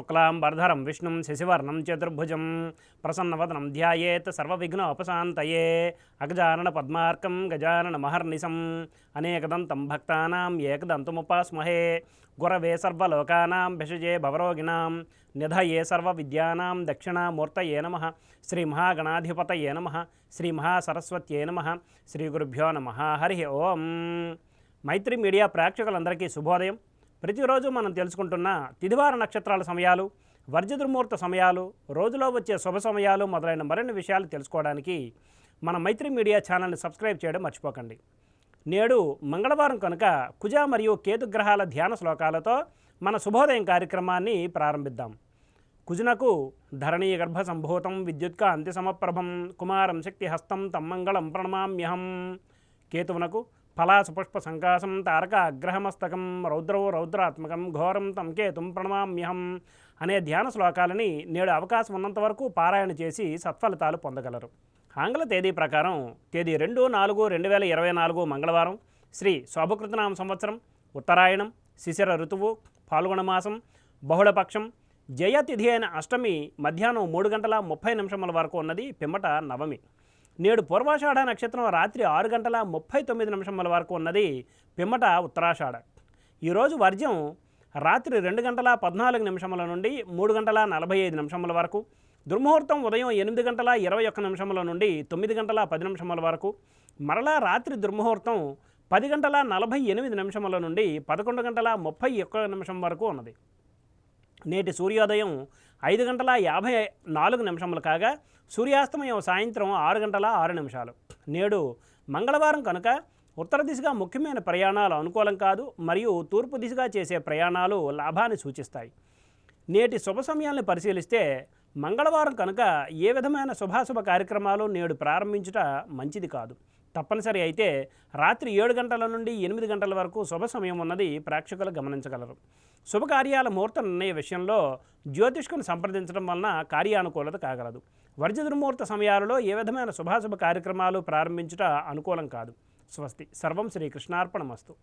శుక్లాంబరధరం విష్ణుం శశివర్ణం చతుర్భుజం ప్రసన్నవదనం ధ్యాయేత్ సర్వవిఘ్నోపశాంతయే అగజానన పద్మార్కం గజానన మహర్నిశం అనేకదంతం భక్తానాం ఏకదంతముపాస్మహే గురవే సర్వలోకానాం భిషజే భవరోగిణాం నిధయే సర్వవిద్యానాం దక్షిణామూర్తయే నమః శ్రీ మహాగణాధిపతయే నమః శ్రీ మహాసరస్వత్యే నమః శ్రీ గురుభ్యో నమః హరి ఓం. మైత్రి మీడియా ప్రేక్షకులందరికీ శుభోదయం. ప్రతిరోజు మనం తెలుసుకుంటున్న తిథివార నక్షత్రాల సమయాలు, వర్జదుర్ముహూర్త సమయాలు, రోజులో వచ్చే శుభ సమయాలు మొదలైన మరిన్ని విషయాలు తెలుసుకోవడానికి మన మైత్రి మీడియా ఛానల్ని సబ్స్క్రైబ్ చేయడం మర్చిపోకండి. నేడు మంగళవారం కనుక కుజ మరియు కేతు గ్రహాల ధ్యాన శ్లోకాలతో మన శుభోదయం కార్యక్రమాన్ని ప్రారంభిద్దాం. కుజునకు ధరణీ గర్భ సంభూతం విద్యుత్కాంతి సమప్రభం కుమారం శక్తిహస్తం తం మంగళం ప్రణమామ్యహం. కేతువునకు ఫలాసపుష్ప సంకాసం తారక అగ్రహమస్తకం రౌద్రో రౌద్రాత్మకం ఘోరం తం కేతుం ప్రణమామ్యహం అనే ధ్యాన శ్లోకాలని నేడు అవకాశం ఉన్నంత వరకు పారాయణ చేసి సత్ఫలితాలు పొందగలరు. ఆంగ్ల తేదీ ప్రకారం తేదీ 2/4/2024 మంగళవారం, శ్రీ శోభకృతనామ సంవత్సరం, ఉత్తరాయణం, శిశిర ఋతువు, పాల్గొన మాసం, బహుళపక్షం, జయతిథి అయిన అష్టమి మధ్యాహ్నం 3:30 వరకు ఉన్నది. పిమ్మట నవమి. నేడు పూర్వాషాఢ నక్షత్రం రాత్రి 6:39 వరకు ఉన్నది. పిమ్మట ఉత్తరాషాఢ. ఈరోజు వర్జ్యం రాత్రి 2:14 నుండి 3:45 వరకు, దుర్ముహూర్తం ఉదయం 8:21 నుండి 9:10 వరకు, మరలా రాత్రి దుర్ముహూర్తం 10:48 నుండి 11:31 వరకు ఉన్నది. నేటి సూర్యోదయం 5:54 కాగా సూర్యాస్తమయం సాయంత్రం 6:06. నేడు మంగళవారం కనుక ఉత్తర దిశగా ముఖ్యమైన ప్రయాణాలు అనుకూలం కాదు మరియు తూర్పు దిశగా చేసే ప్రయాణాలు లాభాన్ని సూచిస్తాయి. నేటి శుభ సమయాన్ని పరిశీలిస్తే మంగళవారం కనుక ఏ విధమైన శుభాశుభ కార్యక్రమాలు నేడు ప్రారంభించుట మంచిది కాదు. తప్పనిసరి అయితే రాత్రి 7 గంటల నుండి 8 గంటల వరకు శుభ సమయం ఉన్నది ప్రేక్షకులు గమనించగలరు. శుభకార్యాల ముహూర్త నిర్ణయ విషయంలో జ్యోతిష్కుని సంప్రదించడం వలన కార్యానుకూలత కాగలదు. వర్జదుర్ముహూర్త సమయాలలో ఏ విధమైన శుభాశుభ కార్యక్రమాలు ప్రారంభించుట అనుకూలం కాదు. స్వస్తి. సర్వం శ్రీకృష్ణార్పణమస్తు.